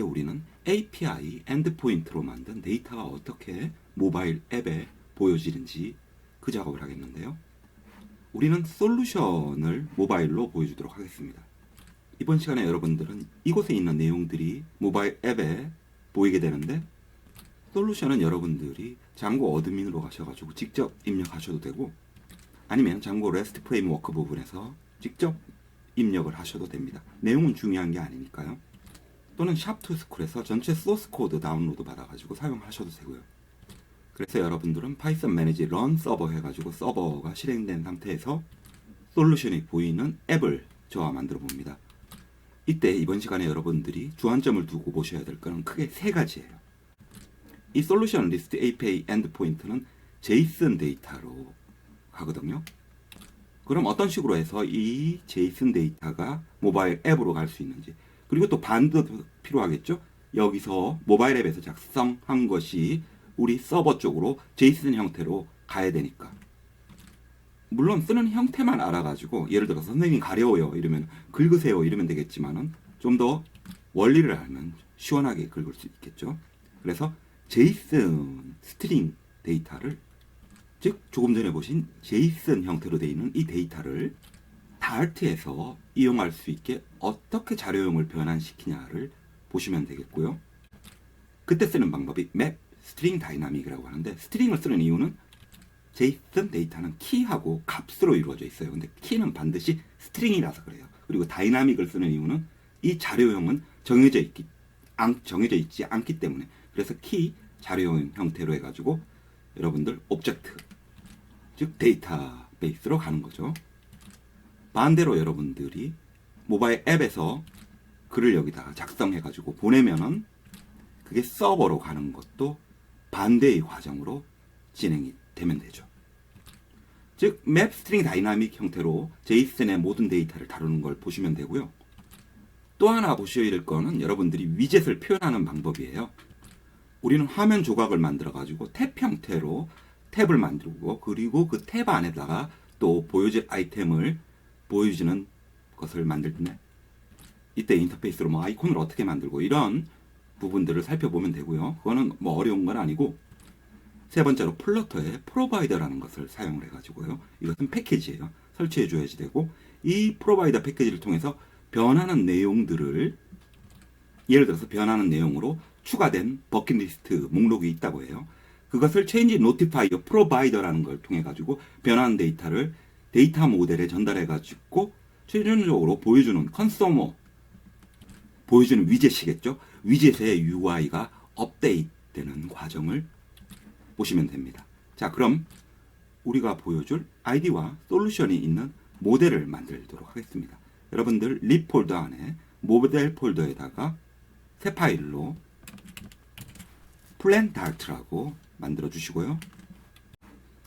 우리는 API 엔드포인트로 만든 데이터가 어떻게 모바일 앱에 보여지는지 그 작업을 하겠는데요. 우리는 솔루션을 모바일로 보여주도록 하겠습니다. 이번 시간에 여러분들은 이곳에 있는 내용들이 모바일 앱에 보이게 되는데, 솔루션은 여러분들이 장고 어드민으로 가셔가지고 직접 입력하셔도 되고, 아니면 장고 REST 프레임워크 부분에서 직접 입력을 하셔도 됩니다. 내용은 중요한 게 아니니까요. 또는 샵2스쿨에서 전체 소스 코드 다운로드 받아가지고 사용하셔도 되고요. 그래서 여러분들은 파이썬 매니지 런 서버 해가지고 서버가 실행된 상태에서 솔루션이 보이는 앱을 저와 만들어 봅니다. 이때 이번 시간에 여러분들이 주안점을 두고 보셔야 될 거는 크게 세 가지예요. 이 솔루션 리스트 API 엔드포인트는 JSON 데이터로 가거든요. 그럼 어떤 식으로 해서 이 JSON 데이터가 모바일 앱으로 갈 수 있는지, 그리고 또 반드도 필요하겠죠. 여기서 모바일 앱에서 작성한 것이 우리 서버 쪽으로 JSON 형태로 가야 되니까, 물론 쓰는 형태만 알아가지고 예를 들어서 선생님 가려워요 이러면 긁으세요 이러면 되겠지만은 좀 더 원리를 알면 시원하게 긁을 수 있겠죠. 그래서 JSON 스트링 데이터를, 즉 조금 전에 보신 JSON 형태로 되어 있는 이 데이터를 Dart에서 이용할 수 있게 어떻게 자료형을 변환시키냐를 보시면 되겠고요. 그때 쓰는 방법이 맵 스트링 다이나믹이라고 하는데, 스트링을 쓰는 이유는 JSON 데이터는 키하고 값으로 이루어져 있어요. 근데 키는 반드시 스트링이라서 그래요. 그리고 다이나믹을 쓰는 이유는 이 자료형은 정해져 있지 않기 때문에, 그래서 키 자료형 형태로 해가지고 여러분들 오브젝트, 즉 데이터베이스로 가는 거죠. 반대로 여러분들이 모바일 앱에서 글을 여기다가 작성해가지고 보내면은 그게 서버로 가는 것도 반대의 과정으로 진행이 되면 되죠. 즉 맵 스트링 다이나믹 형태로 JSON의 모든 데이터를 다루는 걸 보시면 되고요. 또 하나 보셔야 될 거는 여러분들이 위젯을 표현하는 방법이에요. 우리는 화면 조각을 만들어 가지고 탭 형태로 탭을 만들고, 그리고 그 탭 안에다가 또 보여질 아이템을 보여주는 것을 만들 때, 이때 인터페이스로 뭐 아이콘을 어떻게 만들고 이런 부분들을 살펴보면 되고요. 그거는 뭐 어려운 건 아니고, 세 번째로 플러터의 프로바이더라는 것을 사용을 해가지고요. 이것은 패키지예요. 설치해 줘야지 되고, 이 프로바이더 패키지를 통해서 변하는 내용들을, 예를 들어서 변하는 내용으로 추가된 버킷리스트 목록이 있다고 해요. 그것을 change notify provider라는 걸 통해 가지고 변하는 데이터를 데이터 모델에 전달해 가지고 최종적으로 보여주는 컨소머, 보여주는 위젯이겠죠. 위젯의 UI가 업데이트되는 과정을 보시면 됩니다. 자, 그럼 우리가 보여줄 아이디와 솔루션이 있는 모델을 만들도록 하겠습니다. 여러분들 립 폴더 안에 모델 폴더에다가 새 파일로 플랜 다트라고 만들어 주시고요.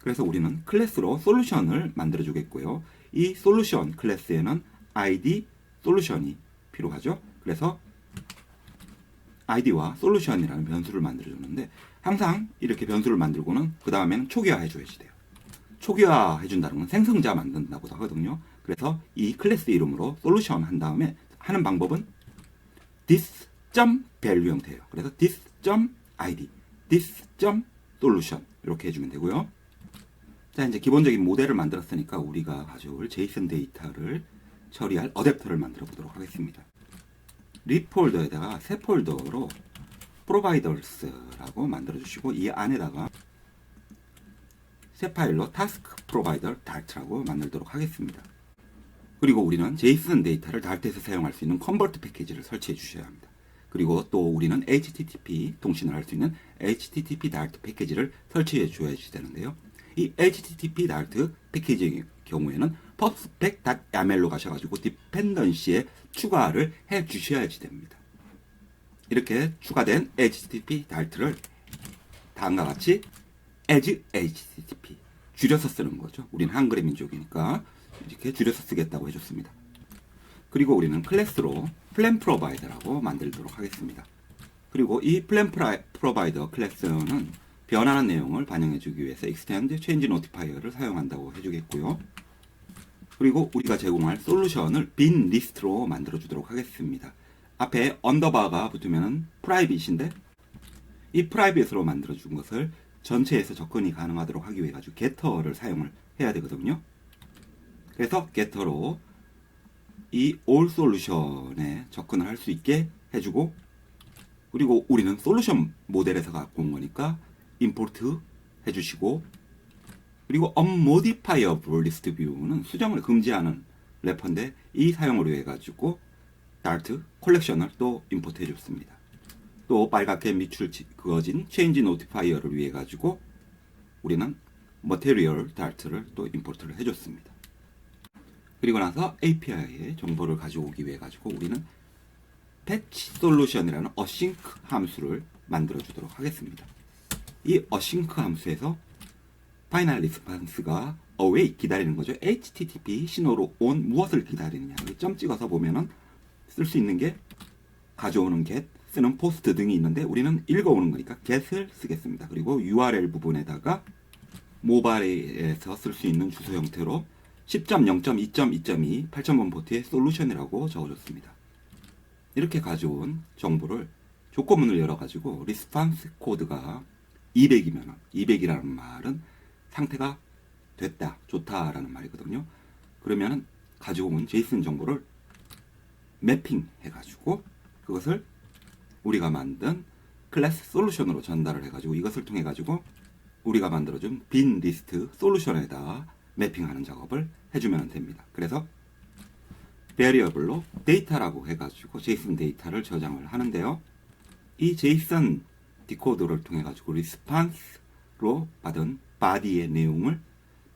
그래서 우리는 클래스로 솔루션을 만들어 주겠고요. 이 솔루션 클래스에는 ID 솔루션이 필요하죠. 그래서 ID와 솔루션이라는 변수를 만들어 줬는데, 항상 이렇게 변수를 만들고는 그 다음에는 초기화 해줘야지 돼요. 초기화 해준다는 건 생성자 만든다고 하거든요. 그래서 이 클래스 이름으로 솔루션 한 다음에 하는 방법은 this.value 형태예요. 그래서 this.id, this.solution 이렇게 해주면 되고요. 자, 이제 기본적인 모델을 만들었으니까 우리가 가져올 JSON 데이터를 처리할 어댑터를 만들어 보도록 하겠습니다. 립 폴더에다가 새 폴더로 providers라고 만들어 주시고, 이 안에다가 새 파일로 task provider dart라고 만들도록 하겠습니다. 그리고 우리는 JSON 데이터를 Dart에서 사용할 수 있는 컨버트 패키지를 설치해 주셔야 합니다. 그리고 또 우리는 HTTP 통신을 할 수 있는 HTTP Dart 패키지를 설치해 줘야지 되는데요. 이 HTTP Dart 패키지의 경우에는 pubspec.yamel로 가셔가지고 디펜던시에 추가를 해 주셔야지 됩니다. 이렇게 추가된 HTTP Dart를 다음과 같이 as HTTP 줄여서 쓰는 거죠. 우리는 한글의 민족이니까 이렇게 줄여서 쓰겠다고 해줬습니다. 그리고 우리는 클래스로 플랜 프로바이더라고 만들도록 하겠습니다. 그리고 이 플랜 프로바이더 클래스는 변하는 내용을 반영해주기 위해서 extend change notifier를 사용한다고 해주겠고요. 그리고 우리가 제공할 솔루션을 빈 리스트로 만들어 주도록 하겠습니다. 앞에 언더바가 붙으면 프라이빗인데 이 프라이빗으로 만들어준 것을 전체에서 접근이 가능하도록 하기 위해 가지고 getter를 사용을 해야 되거든요. 그래서 getter로 이 all solution에 접근을 할 수 있게 해주고, 그리고 우리는 솔루션 모델에서 갖고 온 거니까 import 해주시고, 그리고 unmodifiable list view는 수정을 금지하는 래퍼인데 이 사용을 위해 가지고 dart 컬렉션을 또 임포트 해줬습니다. 또 빨갛게 밑줄 그어진 change notifier를 위해 가지고 우리는 material dart를 또 임포트를 해줬습니다. 그리고 나서 API의 정보를 가져오기 위해 가지고 우리는 patch solution이라는 async 함수를 만들어 주도록 하겠습니다. 이 async 함수에서 final response가 await 기다리는 거죠. HTTP 신호로 온 무엇을 기다리느냐. 점 찍어서 보면은 쓸 수 있는 게 가져오는 get, 쓰는 post 등이 있는데 우리는 읽어오는 거니까 get을 쓰겠습니다. 그리고 URL 부분에다가 모바일에서 쓸 수 있는 주소 형태로 10.0.2.2.2 8000번 포트의 솔루션이라고 적어줬습니다. 이렇게 가져온 정보를 조건문을 열어가지고 리스판스 코드가 200이면 200이라는 말은 상태가 됐다, 좋다라는 말이거든요. 그러면 가져온 제이슨 정보를 매핑 해가지고 그것을 우리가 만든 클래스 솔루션으로 전달을 해가지고 이것을 통해 가지고 우리가 만들어준 빈 리스트 솔루션에다 매핑하는 작업을 해주면 됩니다. 그래서 베리어블로 데이터라고 해가지고 제이슨 데이터를 저장을 하는데요. 이 제이슨 디코더를 통해 가지고 리스판스로 받은 바디의 내용을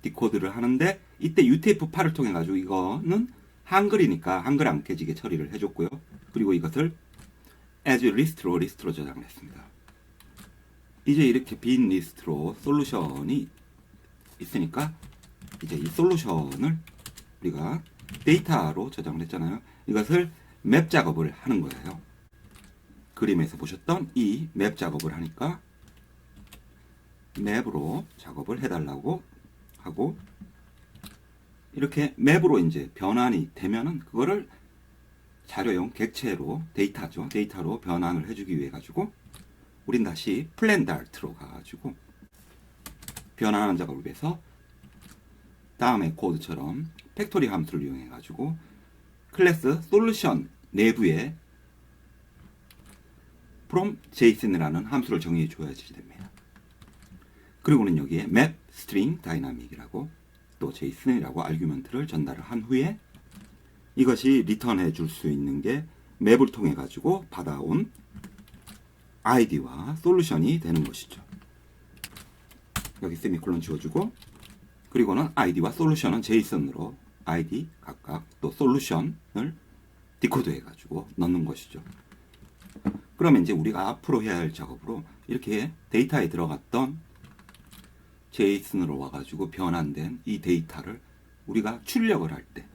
디코드를 하는데 이때 UTF-8을 통해 가지고 이거는 한글이니까 한글 안 깨지게 처리를 해줬고요. 그리고 이것을 as 리스트로 저장을 했습니다. 이제 이렇게 빈 리스트로 솔루션이 있으니까 이제 이 솔루션을 우리가 데이터로 저장을 했잖아요. 이것을 맵 작업을 하는 거예요. 그림에서 보셨던 이 맵 작업을 하니까 맵으로 작업을 해달라고 하고, 이렇게 맵으로 이제 변환이 되면은 그거를 자료용 객체로 데이터죠. 데이터로 변환을 해주기 위해 가지고 우린 다시 플랜 달트로 가가지고 변환하는 작업을 위해서 다음에 코드처럼 팩토리 함수를 이용해 가지고 클래스 솔루션 내부에 from JSON이라는 함수를 정의해 줘야지 됩니다. 그리고는 여기에 map string dynamic이라고 또 JSON이라고 아규먼트를 전달을 한 후에 이것이 리턴해 줄 수 있는 게 맵을 통해 가지고 받아온 아이디와 솔루션이 되는 것이죠. 여기 세미콜론 지워주고, 그리고는 아이디와 솔루션은 제이슨으로 아이디 각각 또 솔루션을 디코드 해가지고 넣는 것이죠. 그러면 이제 우리가 앞으로 해야 할 작업으로 이렇게 데이터에 들어갔던 제이슨으로 와가지고 변환된 이 데이터를 우리가 출력을 할 때,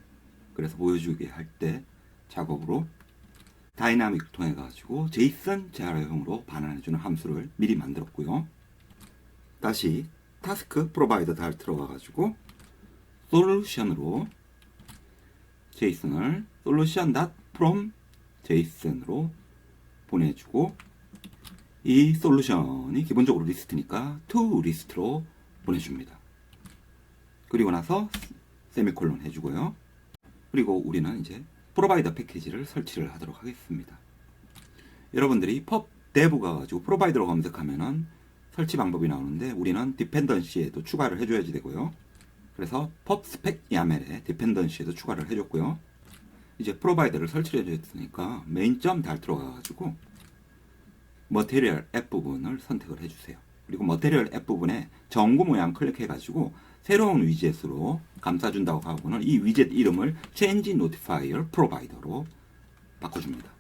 그래서 보여주게 할 때 작업으로 다이나믹을 통해 가지고 제이슨 자료형으로 반환해주는 함수를 미리 만들었고요. 다시 타스크 프로바이더 달 들어가 가지고 솔루션으로 제이슨을 solution.from 제이슨으로 보내주고, 이 솔루션이 기본적으로 리스트니까 to 리스트로 보내줍니다. 그리고 나서 세미콜론 해주고요. 그리고 우리는 이제 프로바이더 패키지를 설치를 하도록 하겠습니다. 여러분들이 펍 데브 가가지고 프로바이더로 검색하면은 설치 방법이 나오는데 우리는 디펜던시에도 추가를 해줘야지 되고요. 그래서 펍 스펙 야멜에 디펜던시에도 추가를 해줬고요. 이제 프로바이더를 설치를 해줬으니까 메인.달트로 가가지고 머티리얼 앱 부분을 선택을 해주세요. 그리고 머티리얼 앱 부분에 전구 모양 클릭해가지고 새로운 위젯으로 감싸준다고 하고는 이 위젯 이름을 Change Notifier Provider로 바꿔줍니다.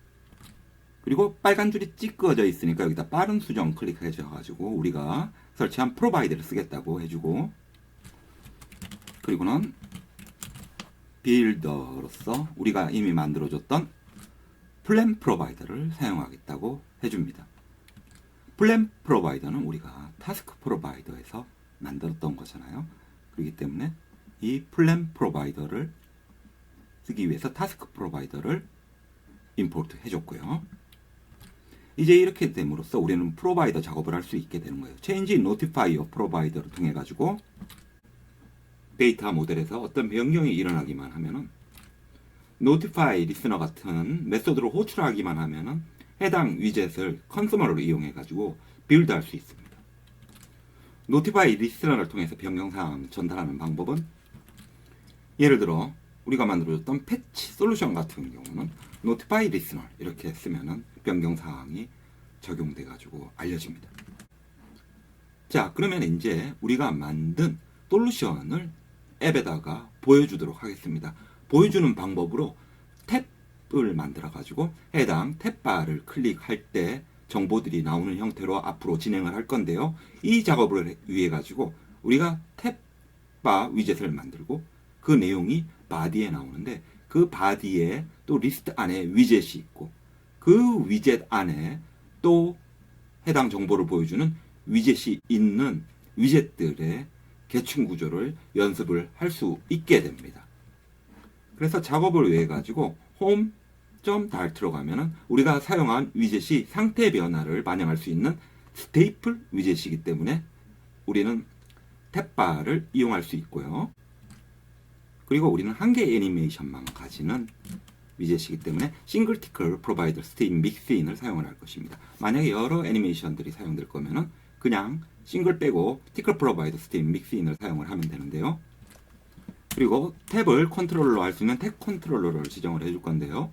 그리고 빨간 줄이 찍 그어져 있으니까 여기다 빠른 수정 클릭해줘가지고 우리가 설치한 프로바이더를 쓰겠다고 해주고, 그리고는 빌더로서 우리가 이미 만들어줬던 플랜 프로바이더를 사용하겠다고 해줍니다. 플랜 프로바이더는 우리가 타스크 프로바이더에서 만들었던 거잖아요. 그렇기 때문에 이 플랜 프로바이더를 쓰기 위해서 타스크 프로바이더를 임포트 해줬고요. 이제 이렇게 됨으로써 우리는 프로바이더 작업을 할 수 있게 되는 거예요. Change Notify Your Provider를 통해 가지고 데이터 모델에서 어떤 변경이 일어나기만 하면은 Notify Listener 같은 메소드로 호출하기만 하면은 해당 위젯을 컨슈머를 이용해 가지고 빌드할 수 있습니다. Notify Listener를 통해서 변경사항을 전달하는 방법은 예를 들어 우리가 만들어줬던 패치 솔루션 같은 경우는 Notify Listener 이렇게 쓰면은 변경사항이 적용돼 가지고 알려집니다. 자, 그러면 이제 우리가 만든 솔루션을 앱에다가 보여주도록 하겠습니다. 보여주는 방법으로 탭을 만들어 가지고 해당 탭바를 클릭할 때 정보들이 나오는 형태로 앞으로 진행을 할 건데요. 이 작업을 위해 가지고 우리가 탭바 위젯을 만들고 그 내용이 바디에 나오는데 그 바디에 또 리스트 안에 위젯이 있고 그 위젯 안에 또 해당 정보를 보여주는 위젯이 있는 위젯들의 계층 구조를 연습을 할 수 있게 됩니다. 그래서 작업을 위해 가지고 home.dart로 가면은 우리가 사용한 위젯이 상태 변화를 반영할 수 있는 스테이플 위젯이기 때문에 우리는 탭바를 이용할 수 있고요. 그리고 우리는 한 개의 애니메이션만 가지는 위젯이기 때문에 싱글 티클 프로바이더 스테임 믹스인을 사용을 할 것입니다. 만약에 여러 애니메이션들이 사용될 거면은 그냥 싱글 빼고 티클 프로바이더 스테임 믹스인을 사용을 하면 되는데요. 그리고 탭을 컨트롤러로 할 수 있는 탭 컨트롤러를 지정을 해줄 건데요.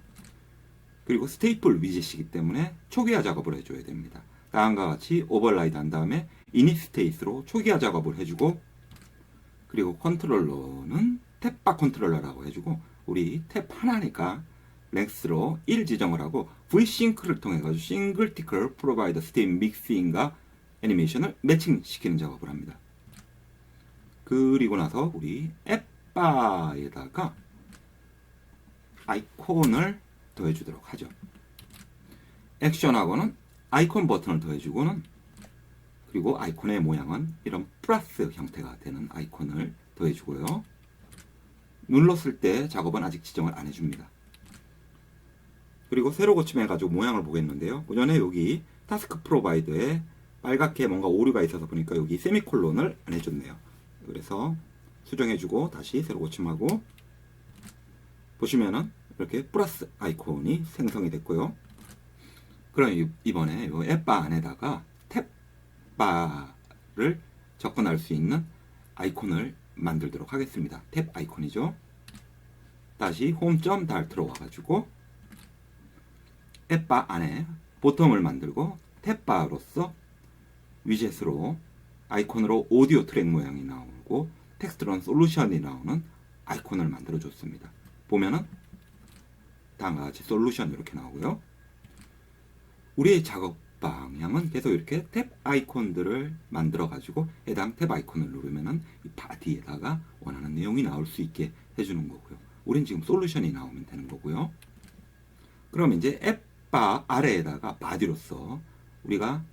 그리고 스테이플 위젯이기 때문에 초기화 작업을 해줘야 됩니다. 다음과 같이 오버라이드 한 다음에 이닛 스테이스로 초기화 작업을 해주고 그리고 컨트롤러는 탭바 컨트롤러라고 해주고 우리 탭 하나니까 랭스로 1 지정을 하고 Vsync를 통해 가지고 싱글 티클 프로바이더 스테임 믹스인과 애니메이션을 매칭시키는 작업을 합니다. 그리고 나서 우리 앱바에다가 아이콘을 더해주도록 하죠. 액션하고는 아이콘 버튼을 더해주고는 그리고 아이콘의 모양은 이런 플러스 형태가 되는 아이콘을 더해주고요. 눌렀을 때 작업은 아직 지정을 안 해줍니다. 그리고 새로 고침해가지고 모양을 보겠는데요. 그 전에 여기 타스크 프로바이더에 빨갛게 뭔가 오류가 있어서 보니까 여기 세미콜론을 안 해줬네요. 그래서 수정해주고 다시 새로 고침하고 보시면은 이렇게 플러스 아이콘이 생성이 됐고요. 그럼 이번에 이 앱바 안에다가 탭바를 접근할 수 있는 아이콘을 만들도록 하겠습니다. 탭 아이콘이죠. 다시 home.dart로 와가지고 앱바 안에 보텀을 만들고 탭바로서 위젯으로 아이콘으로 오디오 트랙 모양이 나오고 텍스트런 솔루션이 나오는 아이콘을 만들어 줬습니다. 보면은 다음과 같이 솔루션 이렇게 나오고요. 우리의 작업 방향은 계속 이렇게 탭 아이콘들을 만들어 가지고 해당 탭 아이콘을 누르면은 이 바디에다가 원하는 내용이 나올 수 있게 해주는 거고요. 우린 지금 솔루션이 나오면 되는 거고요. 그럼 이제 앱바 아래에다가 바디로서 우리가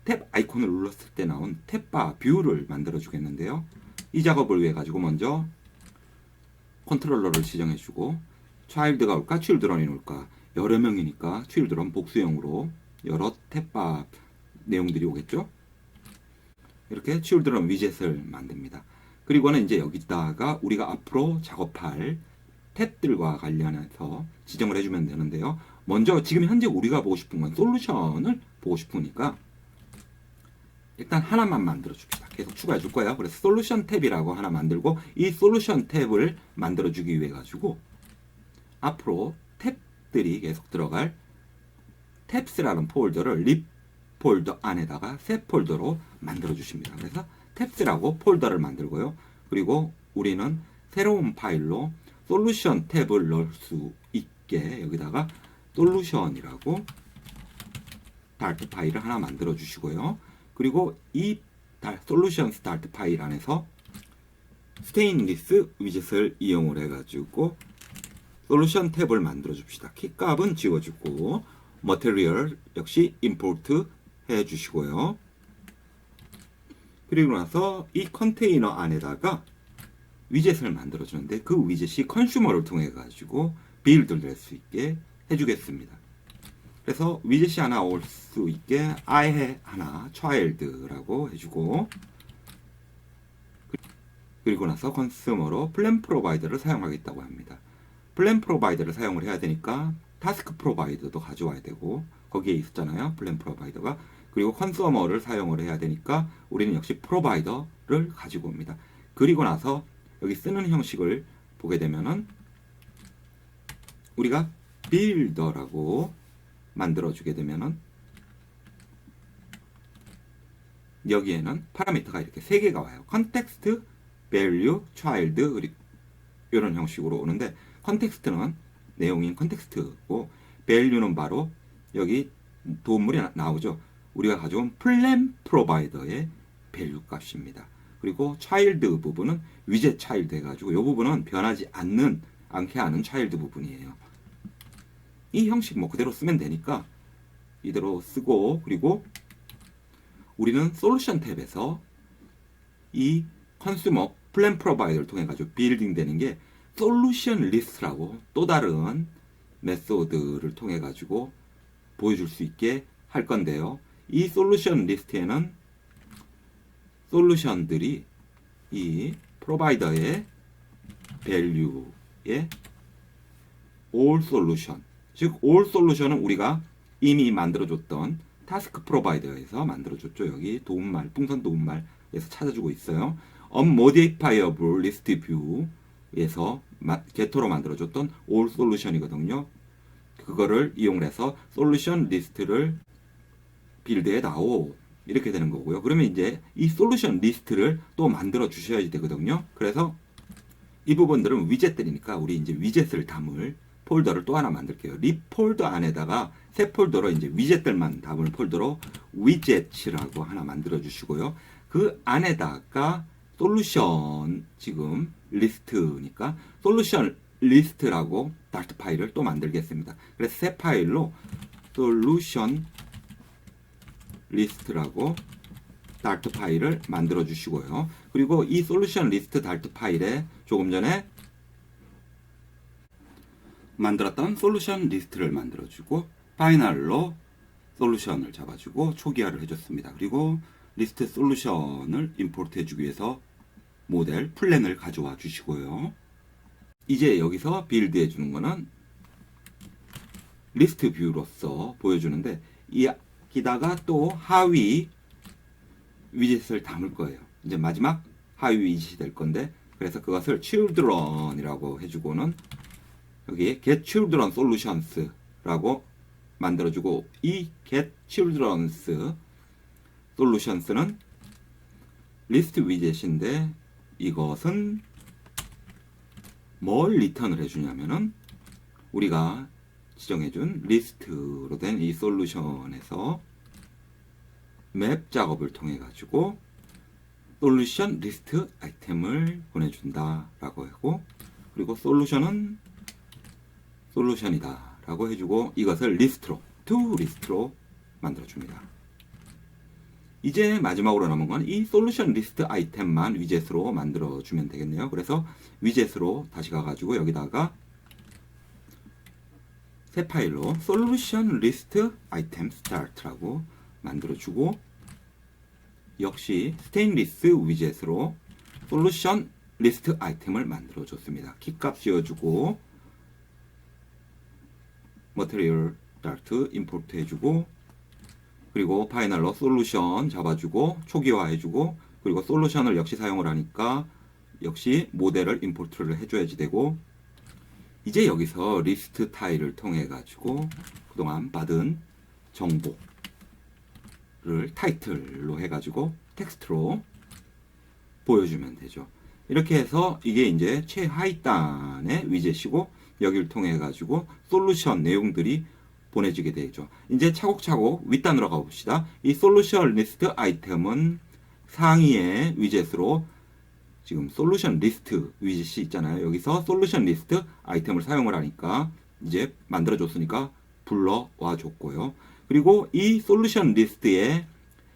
탭 아이콘을 눌렀을 때 나온 탭바 뷰를 만들어 주겠는데요. 이 작업을 위해 가지고 먼저 컨트롤러를 지정해 주고 차일드가 올까 칠드런이 올까 여러 명이니까 칠드런 복수형으로 여러 탭바 내용들이 오겠죠. 이렇게 칠드런 위젯을 만듭니다. 그리고는 이제 여기다가 우리가 앞으로 작업할 탭들과 관련해서 지정을 해주면 되는데요. 먼저 지금 현재 우리가 보고 싶은 건 솔루션을 보고 싶으니까 일단 하나만 만들어 줍시다. 계속 추가해 줄 거예요. 그래서 솔루션 탭이라고 하나 만들고 이 솔루션 탭을 만들어 주기 위해 가지고 앞으로 탭들이 계속 들어갈 탭스라는 폴더를 립 폴더 안에다가 새 폴더로 만들어 주십니다. 그래서 탭스라고 폴더를 만들고요. 그리고 우리는 새로운 파일로 솔루션 탭을 넣을 수 있게 여기다가 솔루션이라고 다트 파일을 하나 만들어 주시고요. 그리고 이 솔루션 스타트 파일 안에서 스테인리스 위젯을 이용을 해가지고 솔루션 탭을 만들어 줍시다. 키값은 지워주고 머테리얼 역시 임포트 해 주시고요. 그리고 나서 이 컨테이너 안에다가 위젯을 만들어 주는데 그 위젯이 컨슈머를 통해 가지고 빌드를 낼 수 있게 해 주겠습니다. 그래서 위젯이 하나 올 수 있게 아예 하나 child라고 해주고, 그리고 나서 컨슈머로 플랜 프로바이더를 사용하겠다고 합니다. 플랜 프로바이더를 사용을 해야 되니까 타스크 프로바이더도 가져와야 되고, 거기에 있었잖아요, 플랜 프로바이더가. 그리고 컨슈머를 사용을 해야 되니까 우리는 역시 프로바이더를 가지고 옵니다. 그리고 나서 여기 쓰는 형식을 보게 되면은 우리가 빌더라고 만들어주게 되면은 여기에는 파라미터가 이렇게 3개가 와요. 컨텍스트, value, child, 이런 형식으로 오는데, 컨텍스트는 내용인 컨텍스트고, value는 바로 여기 도움물이 나오죠. 우리가 가져온 플랜 프로바이더의 value 값입니다. 그리고 child 부분은 위젯 child 해가지고 이 부분은 변하지 않게 하는 child 부분이에요. 이 형식 뭐 그대로 쓰면 되니까 이대로 쓰고, 그리고 우리는 솔루션 탭에서 이 컨슈머 플랜 프로바이더를 통해 가지고 빌딩 되는 게 솔루션 리스트라고 또 다른 메소드를 통해 가지고 보여줄 수 있게 할 건데요. 이 솔루션 리스트에는 솔루션들이 이 프로바이더의 value의 all solution, 즉 all solution은 우리가 이미 만들어줬던 타스크 프로바이더에서 만들어줬죠. 여기 도움말, 풍선 도움말에서 찾아주고 있어요. unmodifiable list view에서 게토로 만들어줬던 all solution이거든요. 그거를 이용해서 솔루션 리스트를 빌드에 나오, 이렇게 되는 거고요. 그러면 이제 이 솔루션 리스트를 또 만들어 주셔야 되거든요. 그래서 이 부분들은 위젯들이니까 우리 이제 위젯을 담을 폴더를 또 하나 만들게요. 립 폴더 안에다가 새 폴더로 이제 위젯들만 담을 폴더로 위젯이라고 하나 만들어 주시고요. 그 안에다가 솔루션, 지금 리스트니까 솔루션 리스트라고 다트 파일을 또 만들겠습니다. 그래서 새 파일로 솔루션 리스트라고 다트 파일을 만들어 주시고요. 그리고 이 솔루션 리스트 다트 파일에 조금 전에 만들었던 솔루션 리스트를 만들어주고 파이널로 솔루션을 잡아주고 초기화를 해줬습니다. 그리고 리스트 솔루션을 임포트 해주기 위해서 모델 플랜을 가져와 주시고요. 이제 여기서 빌드 해주는 거는 리스트 뷰로서 보여주는데, 여기다가 또 하위 위젯을 담을 거예요. 이제 마지막 하위 위젯이 될 건데, 그래서 그것을 children이라고 해주고는 여기 get children solutions라고 만들어주고, 이 get children's solutions는 리스트 위젯인데 이것은 뭘 리턴을 해주냐면은 우리가 지정해준 리스트로 된 이 솔루션에서 맵 작업을 통해 가지고 솔루션 리스트 아이템을 보내준다 라고 하고, 그리고 솔루션은 솔루션이다 라고 해주고 이것을 리스트로 to 리스트로 만들어줍니다. 이제 마지막으로 남은 건 이 솔루션 리스트 아이템만 위젯으로 만들어주면 되겠네요. 그래서 위젯으로 다시 가가지고 여기다가 새 파일로 솔루션 리스트 아이템 스타트라고 만들어주고, 역시 스테인리스 위젯으로 솔루션 리스트 아이템을 만들어줬습니다. 키값 씌워주고 머티리얼 다트 임포트 해주고, 그리고 파이널로 솔루션 잡아주고 초기화 해주고, 그리고 솔루션을 역시 사용을 하니까 역시 모델을 임포트를 해줘야지 되고, 이제 여기서 리스트 타일을 통해 가지고 그동안 받은 정보를 타이틀로 해가지고 텍스트로 보여주면 되죠. 이렇게 해서 이게 이제 최하위단의 위젯이고, 여기를 통해 가지고 솔루션 내용들이 보내지게 되죠. 이제 차곡차곡 윗단으로 가봅시다. 이 솔루션 리스트 아이템은 상위의 위젯으로 지금 솔루션 리스트 위젯이 있잖아요. 여기서 솔루션 리스트 아이템을 사용을 하니까 이제 만들어줬으니까 불러와 줬고요. 그리고 이 솔루션 리스트의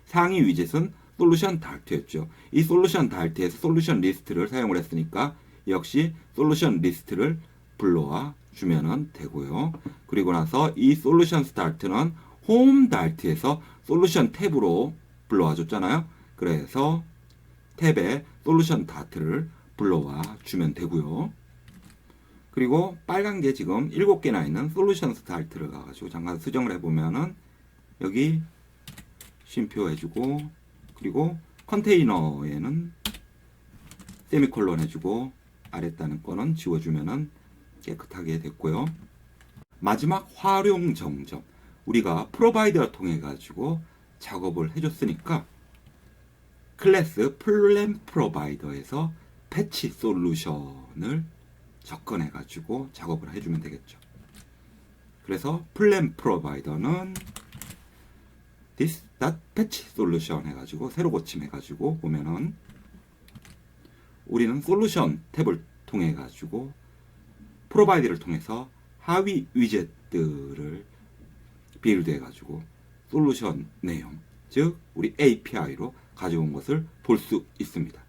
상위 위젯은 솔루션 다트였죠. 이 솔루션 다트에서 솔루션 리스트를 사용을 했으니까 역시 솔루션 리스트를 불러와 주면은 되고요. 그리고 나서 이 솔루션 스타트는 홈 달트에서 솔루션 탭으로 불러와 줬잖아요. 그래서 탭에 솔루션 다트를 불러와 주면 되고요. 그리고 빨간 게 지금 7개나 있는 솔루션 스타트를 가가지고 잠깐 수정을 해보면은 여기 쉼표 해주고, 그리고 컨테이너에는 세미콜론 해주고, 아랫다는 거는 지워주면은 깨끗하게 됐고요. 마지막 활용 정점. 우리가 프로바이더를 통해 가지고 작업을 해줬으니까 클래스 플랜 프로바이더에서 패치 솔루션을 접근해 가지고 작업을 해주면 되겠죠. 그래서 플랜 프로바이더는 this patch solution 해가지고 새로 고침해가지고 보면은 우리는 솔루션 탭을 통해 가지고 프로바이드를 통해서 하위 위젯들을 빌드해 가지고 솔루션 내용, 즉 우리 API로 가져온 것을 볼 수 있습니다.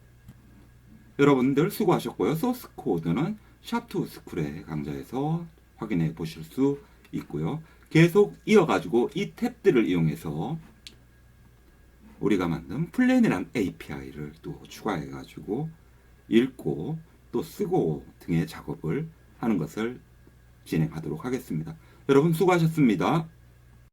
여러분들 수고하셨고요. 소스 코드는 샵2스쿨의 강좌에서 확인해 보실 수 있고요. 계속 이어가지고 이 탭들을 이용해서 우리가 만든 플랜이란 API를 또 추가해가지고 읽고 또 쓰고 등의 작업을 하는 것을 진행하도록 하겠습니다. 여러분 수고하셨습니다.